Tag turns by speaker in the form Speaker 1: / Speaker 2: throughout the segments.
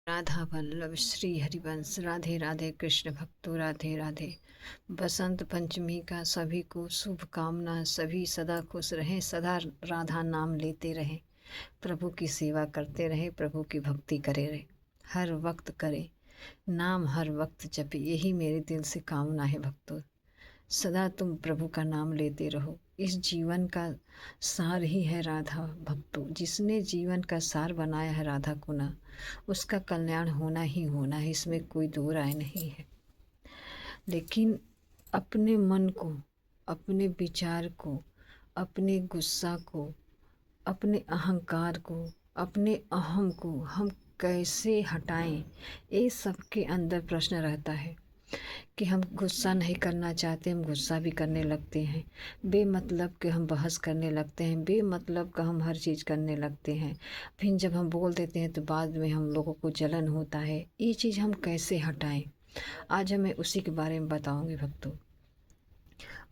Speaker 1: राधा वल्लभ श्री हरिवंश। राधे राधे कृष्ण भक्तों, राधे राधे। बसंत पंचमी का सभी को शुभकामना। सभी सदा खुश रहें, सदा राधा नाम लेते रहें, प्रभु की सेवा करते रहें, प्रभु की भक्ति करे रहें, हर वक्त करें नाम, हर वक्त जपे। यही मेरे दिल से कामना है भक्तों। सदा तुम प्रभु का नाम लेते रहो। इस जीवन का सार ही है राधा भक्तों। जिसने जीवन का सार बनाया है राधा को ना, उसका कल्याण होना ही होना है, इसमें कोई दो राय नहीं है। लेकिन अपने मन को, अपने विचार को, अपने गुस्सा को, अपने अहंकार को, अपने अहम को हम कैसे हटाएं, ये सबके अंदर प्रश्न रहता है कि हम गुस्सा नहीं करना चाहते, हम गुस्सा भी करने लगते हैं। बेमतलब के हम बहस करने लगते हैं, बेमतलब का हम हर चीज़ करने लगते हैं। फिर जब हम बोल देते हैं तो बाद में हम लोगों को जलन होता है। ये चीज़ हम कैसे हटाएं, आज मैं उसी के बारे में बताऊंगी भक्तों।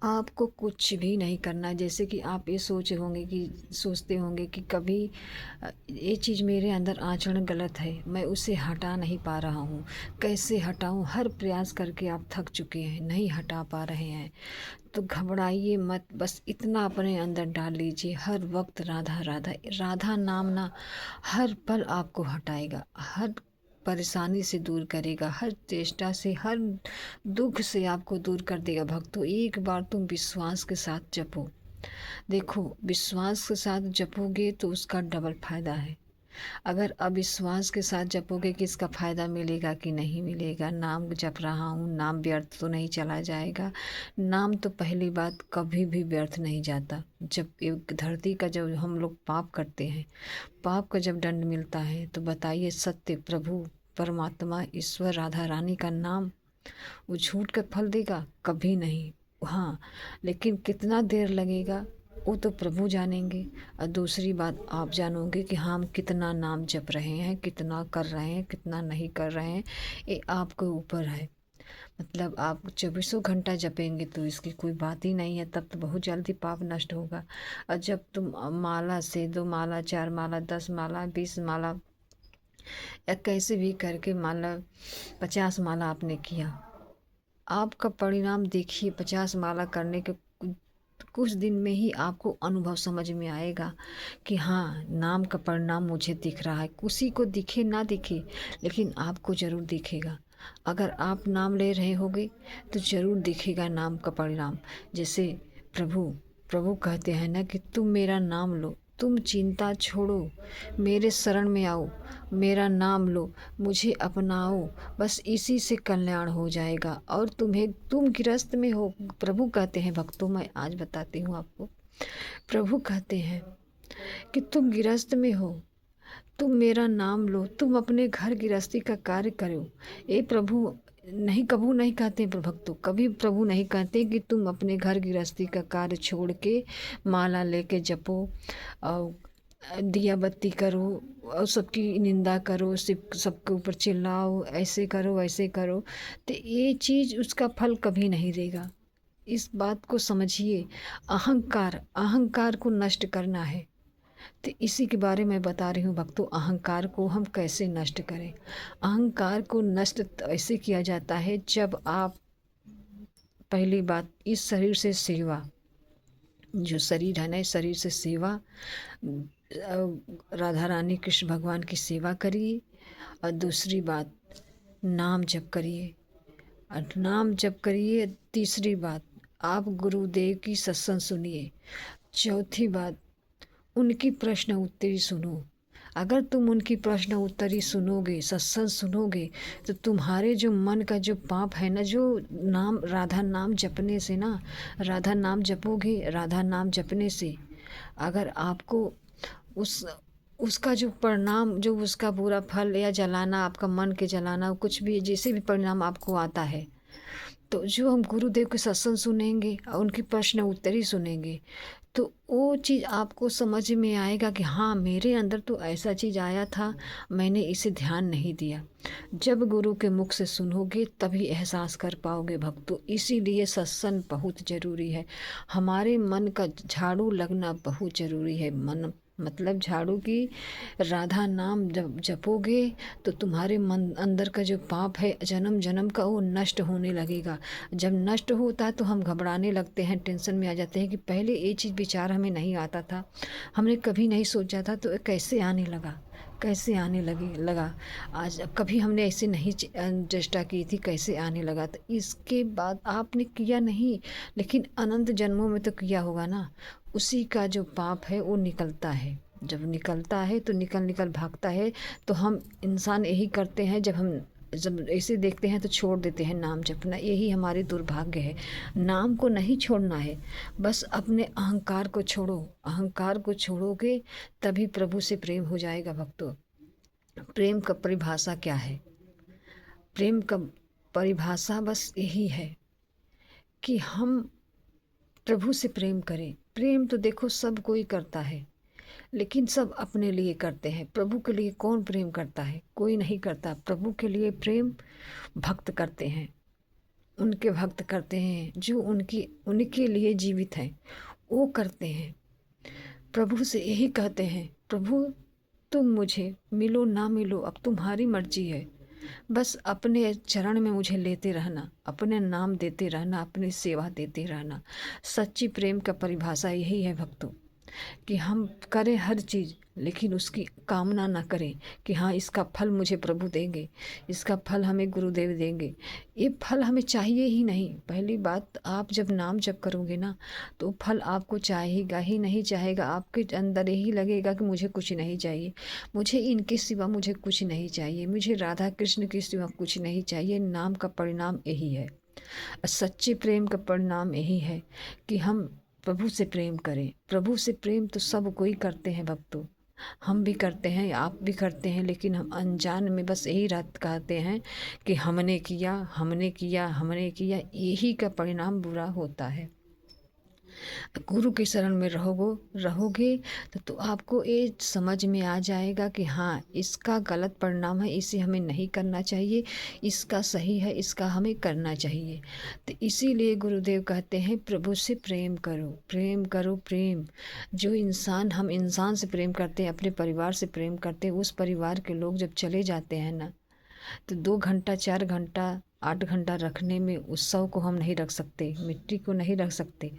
Speaker 1: आपको कुछ भी नहीं करना। जैसे कि आप ये सोचते होंगे कि कभी ये चीज़ मेरे अंदर आचरण गलत है, मैं उसे हटा नहीं पा रहा हूँ, कैसे हटाऊँ। हर प्रयास करके आप थक चुके हैं, नहीं हटा पा रहे हैं, तो घबराइए मत। बस इतना अपने अंदर डाल लीजिए, हर वक्त राधा राधा। राधा नाम ना हर पल आपको हटाएगा, हर परेशानी से दूर करेगा, हर चेष्टा से, हर दुख से आपको दूर कर देगा भक्तों। एक बार तुम विश्वास के साथ जपो। देखो, विश्वास के साथ जपोगे तो उसका डबल फायदा है। अगर अविश्वास के साथ जपोगे कि इसका फ़ायदा मिलेगा कि नहीं मिलेगा, नाम जप रहा हूँ, नाम व्यर्थ तो नहीं चला जाएगा। नाम तो पहली बात कभी भी व्यर्थ नहीं जाता। जब एक धरती का जब हम लोग पाप करते हैं, पाप का जब दंड मिलता है, तो बताइए सत्य प्रभु परमात्मा ईश्वर राधा रानी का नाम वो झूठ का फल देगा? कभी नहीं। हाँ, लेकिन कितना देर लगेगा वो तो प्रभु जानेंगे। और दूसरी बात आप जानोगे कि हम कितना नाम जप रहे हैं, कितना कर रहे हैं, कितना नहीं कर रहे हैं, ये आपके ऊपर है। मतलब आप 24 घंटा जपेंगे तो इसकी कोई बात ही नहीं है, तब तो बहुत जल्दी पाप नष्ट होगा। और जब तुम माला से 2 माला, 4 माला, 10 माला, 20 माला या कैसे भी करके माला 50 माला आपने किया, आपका परिणाम देखिए। 50 माला करने के कुछ दिन में ही आपको अनुभव समझ में आएगा कि हाँ, नाम का परिणाम मुझे दिख रहा है। किसी को दिखे ना दिखे, लेकिन आपको ज़रूर दिखेगा। अगर आप नाम ले रहे होगे तो ज़रूर दिखेगा नाम का परिणाम। जैसे प्रभु प्रभु कहते हैं ना कि तुम मेरा नाम लो, तुम चिंता छोड़ो, मेरे शरण में आओ, मेरा नाम लो, मुझे अपनाओ, बस इसी से कल्याण हो जाएगा। और तुम गृहस्थ में हो, प्रभु कहते हैं भक्तों, मैं आज बताती हूँ आपको। प्रभु कहते हैं कि तुम गृहस्थ में हो, तुम मेरा नाम लो, तुम अपने घर गृहस्थी का कार्य करो। ये प्रभु नहीं, कभू नहीं कहते भक्तों, कभी प्रभु नहीं कहते कि तुम अपने घर गृहस्थी का कार्य छोड़ के माला लेके जपो और दिया बत्ती करो और सबकी निंदा करो, सबके ऊपर चिल्लाओ, ऐसे करो वैसे करो, तो ये चीज़ उसका फल कभी नहीं देगा। इस बात को समझिए। अहंकार को नष्ट करना है, तो इसी के बारे में बता रही हूँ भक्तों। अहंकार को हम कैसे नष्ट करें। अहंकार को नष्ट ऐसे किया जाता है जब आप, पहली बात, इस शरीर से सेवा, जो शरीर है ना, इस शरीर से सेवा, राधा रानी कृष्ण भगवान की सेवा करिए। और दूसरी बात, नाम जप करिए, और नाम जप करिए। तीसरी बात, आप गुरुदेव की सत्संग सुनिए। चौथी बात, उनकी प्रश्न उत्तरी सुनो। अगर तुम उनकी प्रश्न उत्तरी सुनोगे, सत्संग सुनोगे, तो तुम्हारे जो मन का जो पाप है ना, जो नाम राधा नाम जपने से ना, राधा नाम जपोगे, राधा नाम जपने से अगर आपको उसका जो परिणाम, जो उसका बुरा फल या जलाना, आपका मन के जलाना, कुछ भी जैसे भी परिणाम आपको आता है, तो जो हम गुरुदेव के सत्संग सुनेंगे और उनकी प्रश्न उत्तरी सुनेंगे, तो वो चीज़ आपको समझ में आएगा कि हाँ, मेरे अंदर तो ऐसा चीज़ आया था, मैंने इसे ध्यान नहीं दिया। जब गुरु के मुख से सुनोगे तभी एहसास कर पाओगे भक्तों। इसीलिए सत्संग बहुत ज़रूरी है। हमारे मन का झाड़ू लगना बहुत ज़रूरी है। मन मतलब झाड़ू की राधा नाम जब जपोगे तो तुम्हारे मन अंदर का जो पाप है जन्म जन्म का वो नष्ट होने लगेगा। जब नष्ट होता है तो हम घबराने लगते हैं, टेंशन में आ जाते हैं कि पहले ये चीज़ विचार हमें नहीं आता था, हमने कभी नहीं सोचा था, तो ये कैसे आने लगा, कैसे आने लगा आज, कभी हमने ऐसे नहीं चेष्टा की थी, कैसे आने लगा। तो इसके बाद आपने किया नहीं, लेकिन अनंत जन्मों में तो किया होगा ना। उसी का जो पाप है वो निकलता है, जब निकलता है तो निकल निकल भागता है। तो हम इंसान यही करते हैं, जब ऐसे देखते हैं तो छोड़ देते हैं नाम जपना। यही हमारी दुर्भाग्य है। नाम को नहीं छोड़ना है, बस अपने अहंकार को छोड़ो। अहंकार को छोड़ोगे तभी प्रभु से प्रेम हो जाएगा भक्तों। प्रेम का परिभाषा क्या है? प्रेम का परिभाषा बस यही है कि हम प्रभु से प्रेम करें। प्रेम तो देखो सब कोई करता है, लेकिन सब अपने लिए करते हैं। प्रभु के लिए कौन प्रेम करता है? कोई नहीं करता। प्रभु के लिए प्रेम भक्त करते हैं, उनके भक्त करते हैं जो उनके लिए जीवित हैं, वो करते हैं। प्रभु से यही कहते हैं, प्रभु तुम मुझे मिलो ना मिलो अब तुम्हारी मर्जी है, बस अपने चरण में मुझे लेते रहना, अपने नाम देते रहना, अपनी सेवा देते रहना। सच्ची प्रेम का परिभाषा यही है भक्तों, कि हम करें हर चीज़ लेकिन उसकी कामना ना करें कि हाँ इसका फल मुझे प्रभु देंगे, इसका फल हमें गुरुदेव देंगे। ये फल हमें चाहिए ही नहीं। पहली बात, आप जब नाम जप करोगे ना तो फल आपको चाहेगा ही नहीं, चाहेगा आपके अंदर यही लगेगा कि मुझे कुछ नहीं चाहिए, मुझे इनके सिवा मुझे कुछ नहीं चाहिए, मुझे राधा कृष्ण के सिवा कुछ नहीं चाहिए। नाम का परिणाम यही है, सच्चे प्रेम का परिणाम यही है कि हम प्रभु से प्रेम करें। प्रभु से प्रेम तो सब कोई करते हैं भक्तों, हम भी करते हैं, आप भी करते हैं, लेकिन हम अनजान में बस यही रात कहते हैं कि हमने किया, हमने किया, हमने किया। यही का परिणाम बुरा होता है। गुरु के शरण में रहोगे तो आपको ये समझ में आ जाएगा कि हाँ इसका गलत परिणाम है, इसे हमें नहीं करना चाहिए, इसका सही है, इसका हमें करना चाहिए। तो इसीलिए गुरुदेव कहते हैं प्रभु से प्रेम करो, प्रेम करो। प्रेम जो इंसान, हम इंसान से प्रेम करते हैं, अपने परिवार से प्रेम करते हैं, उस परिवार के लोग जब चले जाते हैं ना तो 2 घंटा 4 घंटा 8 घंटा रखने में उत्सव को हम नहीं रख सकते, मिट्टी को नहीं रख सकते,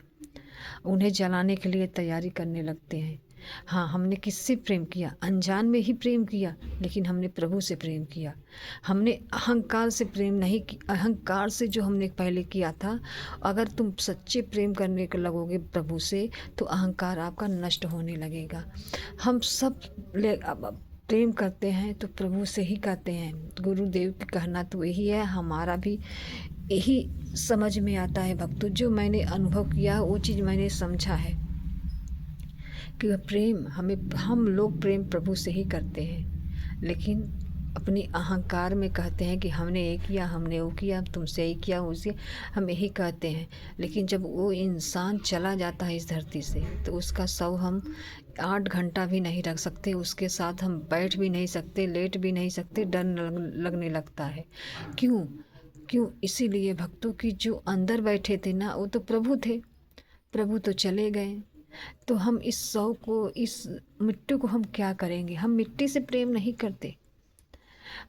Speaker 1: उन्हें जलाने के लिए तैयारी करने लगते हैं। हाँ, हमने किससे प्रेम किया? अनजान में ही प्रेम किया, लेकिन हमने प्रभु से प्रेम किया। हमने अहंकार से प्रेम नहीं किया, अहंकार से जो हमने पहले किया था। अगर तुम सच्चे प्रेम करने को लगोगे प्रभु से तो अहंकार आपका नष्ट होने लगेगा। हम सब प्रेम करते हैं तो प्रभु से ही करते हैं। गुरुदेव का कहना तो यही है, हमारा भी यही समझ में आता है भक्तों। जो मैंने अनुभव किया वो चीज़ मैंने समझा है कि प्रेम हम लोग प्रेम प्रभु से ही करते हैं, लेकिन अपनी अहंकार में कहते हैं कि हमने ये किया, हमने वो किया, तुमसे ये किया, उसे हम यही कहते हैं। लेकिन जब वो इंसान चला जाता है इस धरती से तो उसका शव हम 8 घंटा भी नहीं रख सकते, उसके साथ हम बैठ भी नहीं सकते, लेट भी नहीं सकते, डर लगने लगता है। क्यों? इसीलिए भक्तों की जो अंदर बैठे थे ना वो तो प्रभु थे, प्रभु तो चले गए। तो हम इस शव को, इस मिट्टी को हम क्या करेंगे? हम मिट्टी से प्रेम नहीं करते,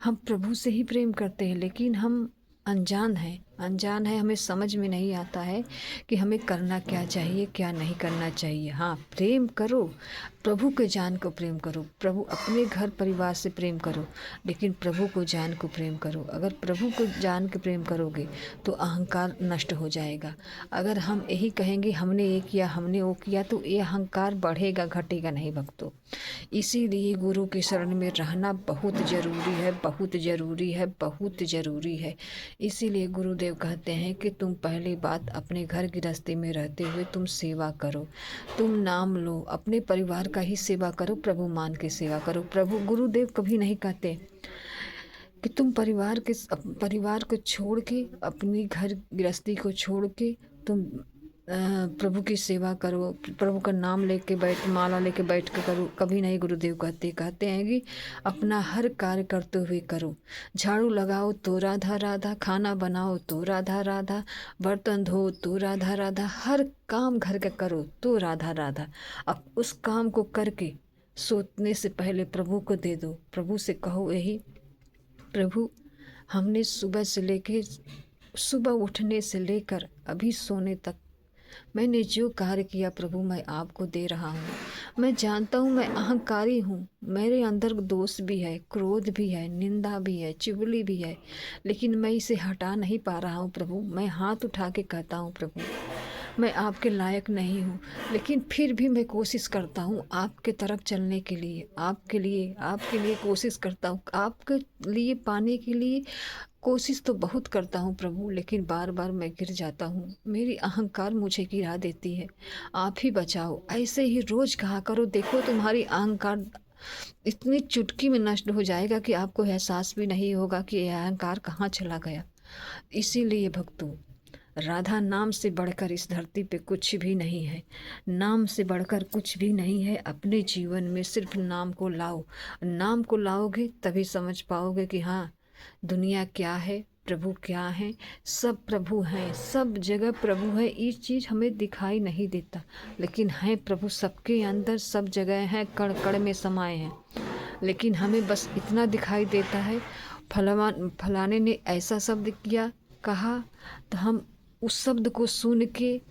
Speaker 1: हम प्रभु से ही प्रेम करते हैं। लेकिन हम अनजान है, हमें समझ में नहीं आता है कि हमें करना क्या चाहिए, क्या नहीं करना चाहिए। हाँ, प्रेम करो, प्रभु के जान को प्रेम करो, प्रभु अपने घर परिवार से प्रेम करो, लेकिन प्रभु को जान को प्रेम करो। अगर प्रभु को जान के प्रेम करोगे तो अहंकार नष्ट हो जाएगा। अगर हम यही कहेंगे हमने ये किया, हमने वो किया, तो ये अहंकार बढ़ेगा, घटेगा नहीं भक्तों। इसीलिए गुरु के शरण में रहना बहुत ज़रूरी है, बहुत ज़रूरी है, बहुत ज़रूरी है। इसीलिए गुरुदेव कहते हैं कि तुम पहली बात अपने घर गृहस्थी में रहते हुए तुम सेवा करो, तुम नाम लो, अपने परिवार का ही सेवा करो, प्रभु मान के सेवा करो। प्रभु गुरुदेव कभी नहीं कहते कि तुम परिवार को छोड़ के, अपनी घर गृहस्थी को छोड़ के तुम प्रभु की सेवा करो, प्रभु का नाम लेके माला लेके बैठ के करो। कभी नहीं गुरुदेव कहते हैं कि अपना हर कार्य करते हुए करो। झाड़ू लगाओ तो राधा राधा, खाना बनाओ तो राधा राधा, बर्तन धो तो राधा राधा, हर काम घर का करो तो राधा राधा। अब उस काम को करके सोने से पहले प्रभु को दे दो। प्रभु से कहो यही, प्रभु हमने सुबह उठने से लेकर अभी सोने तक मैंने जो कार्य किया प्रभु मैं आपको दे रहा हूँ। मैं जानता हूँ मैं अहंकारी हूँ, मेरे अंदर दोष भी है, क्रोध भी है, निंदा भी है, चुगली भी है, लेकिन मैं इसे हटा नहीं पा रहा हूँ प्रभु। मैं हाथ उठा के कहता हूँ प्रभु मैं आपके लायक नहीं हूँ, लेकिन फिर भी मैं कोशिश करता हूँ आपके तरफ चलने के लिए, आपके लिए कोशिश करता हूँ, आपके लिए पाने के लिए कोशिश तो बहुत करता हूँ प्रभु, लेकिन बार बार मैं गिर जाता हूँ। मेरी अहंकार मुझे गिरा देती है, आप ही बचाओ। ऐसे ही रोज़ कहा करो, देखो तुम्हारी अहंकार इतनी चुटकी में नष्ट हो जाएगा कि आपको एहसास भी नहीं होगा कि यह अहंकार कहाँ चला गया। इसीलिए भक्तों, राधा नाम से बढ़कर इस धरती पे कुछ भी नहीं है, नाम से बढ़कर कुछ भी नहीं है। अपने जीवन में सिर्फ नाम को लाओ, नाम को लाओगे तभी समझ पाओगे कि हाँ दुनिया क्या है, प्रभु क्या है। सब प्रभु हैं, सब जगह प्रभु है। ये चीज़ हमें दिखाई नहीं देता, लेकिन हैं प्रभु सबके अंदर, सब जगह हैं, कण कण में समाये हैं। लेकिन हमें बस इतना दिखाई देता है, फलाने ने ऐसा शब्द किया कहा, तो हम उस शब्द को सुन के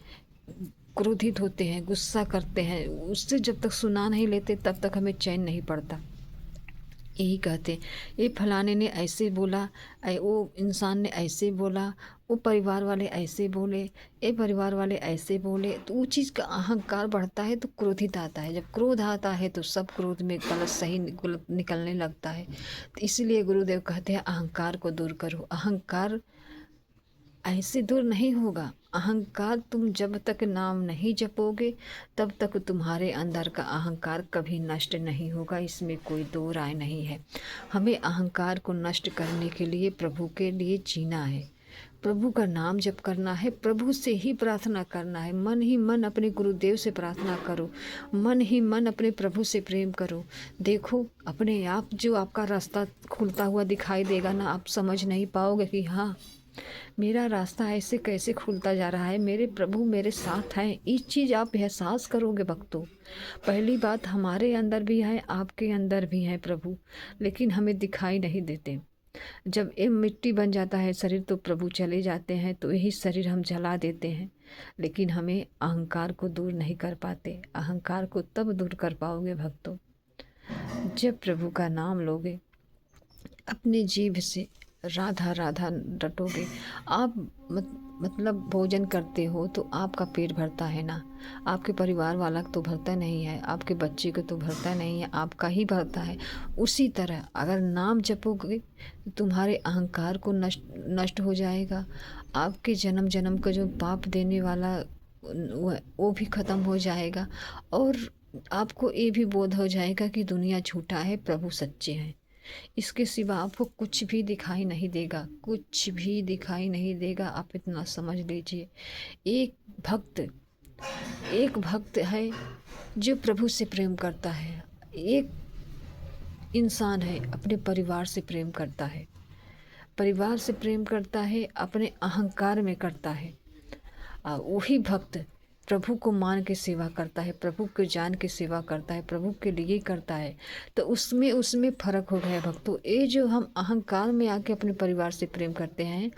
Speaker 1: क्रोधित होते हैं, गुस्सा करते हैं। उससे जब तक सुना नहीं लेते तब तक हमें चैन नहीं पड़ता। यही कहते ये फलाने ने ऐसे बोला, वो इंसान ने ऐसे बोला, वो परिवार वाले ऐसे बोले, ये परिवार वाले ऐसे बोले, तो वो चीज़ का अहंकार बढ़ता है तो क्रोधित आता है। जब क्रोध आता है तो सब क्रोध में गलत सही गलत निकलने लगता है। तो इसलिए गुरुदेव कहते हैं अहंकार को दूर करो। अहंकार ऐसे दूर नहीं होगा। अहंकार तुम जब तक नाम नहीं जपोगे तब तक तुम्हारे अंदर का अहंकार कभी नष्ट नहीं होगा, इसमें कोई दो राय नहीं है। हमें अहंकार को नष्ट करने के लिए प्रभु के लिए जीना है, प्रभु का नाम जप करना है, प्रभु से ही प्रार्थना करना है। मन ही मन अपने गुरुदेव से प्रार्थना करो, मन ही मन अपने प्रभु से प्रेम करो। देखो अपने आप जो आपका रास्ता खुलता हुआ दिखाई देगा ना, आप समझ नहीं पाओगे कि हाँ मेरा रास्ता ऐसे कैसे खुलता जा रहा है, मेरे प्रभु मेरे साथ हैं। इस चीज़ आप एहसास करोगे भक्तों। पहली बात हमारे अंदर भी है, आपके अंदर भी है प्रभु, लेकिन हमें दिखाई नहीं देते। जब ये मिट्टी बन जाता है शरीर तो प्रभु चले जाते हैं, तो यही शरीर हम जला देते हैं, लेकिन हमें अहंकार को दूर नहीं कर पाते। अहंकार को तब दूर कर पाओगे भक्तों जब प्रभु का नाम लोगे, अपने जीभ से राधा राधा रटोगे। आप मतलब भोजन करते हो तो आपका पेट भरता है ना, आपके परिवार वाला तो भरता नहीं है, आपके बच्चे को तो भरता नहीं है, आपका ही भरता है। उसी तरह अगर नाम जपोगे तो तुम्हारे अहंकार को नष्ट हो जाएगा। आपके जन्म जन्म का जो पाप देने वाला वो भी ख़त्म हो जाएगा, और आपको ये भी बोध हो जाएगा कि दुनिया झूठा है, प्रभु सच्चे हैं। इसके सिवा आपको कुछ भी दिखाई नहीं देगा, कुछ भी दिखाई नहीं देगा। आप इतना समझ लीजिए। एक भक्त है जो प्रभु से प्रेम करता है, एक इंसान है अपने परिवार से प्रेम करता है, परिवार से प्रेम करता है, अपने अहंकार में करता है। वही भक्त प्रभु को मान के सेवा करता है, प्रभु को जान के सेवा करता है, प्रभु के लिए करता है। तो उसमें फ़र्क हो गया भक्तों। ये जो हम अहंकार में आके अपने परिवार से प्रेम करते हैं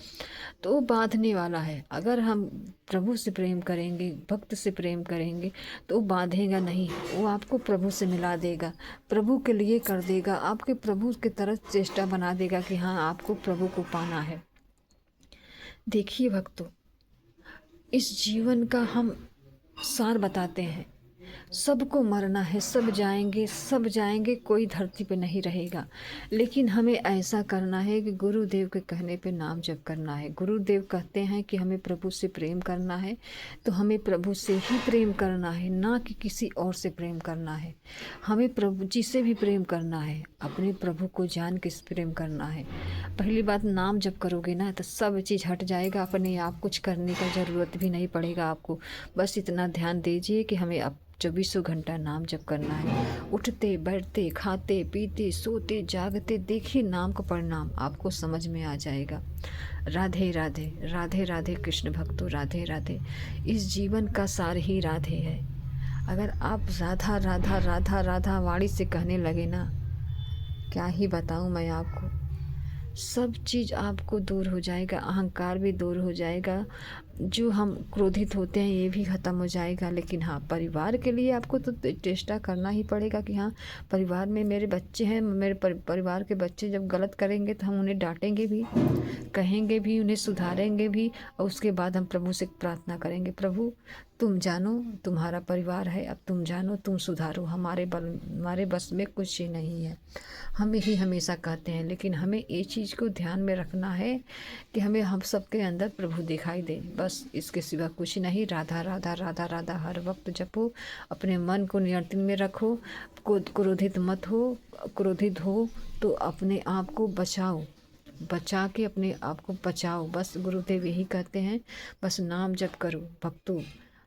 Speaker 1: तो वो बांधने वाला है। अगर हम प्रभु से प्रेम करेंगे, भक्त से प्रेम करेंगे तो वो बांधेगा नहीं, वो आपको प्रभु से मिला देगा, प्रभु के लिए कर देगा, आपके प्रभु की तरफ चेष्टा बना देगा कि हाँ आपको प्रभु को पाना है। देखिए भक्तों, इस जीवन का हम सार बताते हैं। सबको मरना है, सब जाएंगे, कोई धरती पे नहीं रहेगा। लेकिन हमें ऐसा करना है कि गुरुदेव के कहने पे नाम जप करना है। गुरुदेव कहते हैं कि हमें प्रभु से प्रेम करना है, तो हमें प्रभु से ही प्रेम करना है, ना कि किसी और से प्रेम करना है। हमें प्रभु जी से भी प्रेम करना है, अपने प्रभु को जान के प्रेम करना है। पहली बात, नाम जप करोगे ना तो सब चीज़ हट जाएगा, अपने आप कुछ करने का ज़रूरत भी नहीं पड़ेगा आपको। बस इतना ध्यान दीजिए कि हमें अब 24 घंटा नाम जप करना है। उठते बैठते, खाते पीते, सोते जागते, देखिए नाम का परिणाम आपको समझ में आ जाएगा। राधे राधे, राधे राधे कृष्ण भक्तों, राधे राधे। इस जीवन का सार ही राधे है। अगर आप राधा राधा राधा राधा वाणी से कहने लगे ना, क्या ही बताऊँ मैं आपको, सब चीज़ आपको दूर हो जाएगा, अहंकार भी दूर हो जाएगा, जो हम क्रोधित होते हैं ये भी ख़त्म हो जाएगा। लेकिन हाँ, परिवार के लिए आपको तो चेष्टा करना ही पड़ेगा कि हाँ, परिवार में मेरे बच्चे हैं, मेरे परिवार के बच्चे जब गलत करेंगे तो हम उन्हें डांटेंगे भी, कहेंगे भी, उन्हें सुधारेंगे भी, और उसके बाद हम प्रभु से प्रार्थना करेंगे, प्रभु तुम जानो, तुम्हारा परिवार है, अब तुम जानो, तुम सुधारो, हमारे बस में कुछ ही नहीं है। हम यही हमेशा कहते हैं, लेकिन हमें ये चीज़ को ध्यान में रखना है कि हमें हम सबके अंदर प्रभु दिखाई दे, बस इसके सिवा कुछ नहीं। राधा राधा राधा राधा हर वक्त जपो, अपने मन को नियंत्रण में रखो, क्रोधित मत हो, क्रोधित हो तो अपने आप को बचाओ, बचा के अपने आप को बचाओ। बस गुरुदेव यही कहते हैं, बस नाम जप करो भक्तों।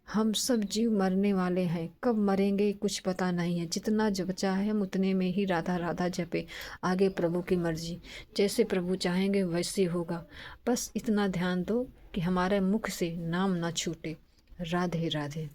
Speaker 1: हम सब जीव मरने वाले हैं, कब मरेंगे कुछ पता नहीं है। जितना जो बचा है हम उतने में ही राधा राधा जपे, आगे प्रभु की मर्जी, जैसे प्रभु चाहेंगे वैसे होगा। बस इतना ध्यान दो कि हमारे मुख से नाम ना छूटे। राधे राधे।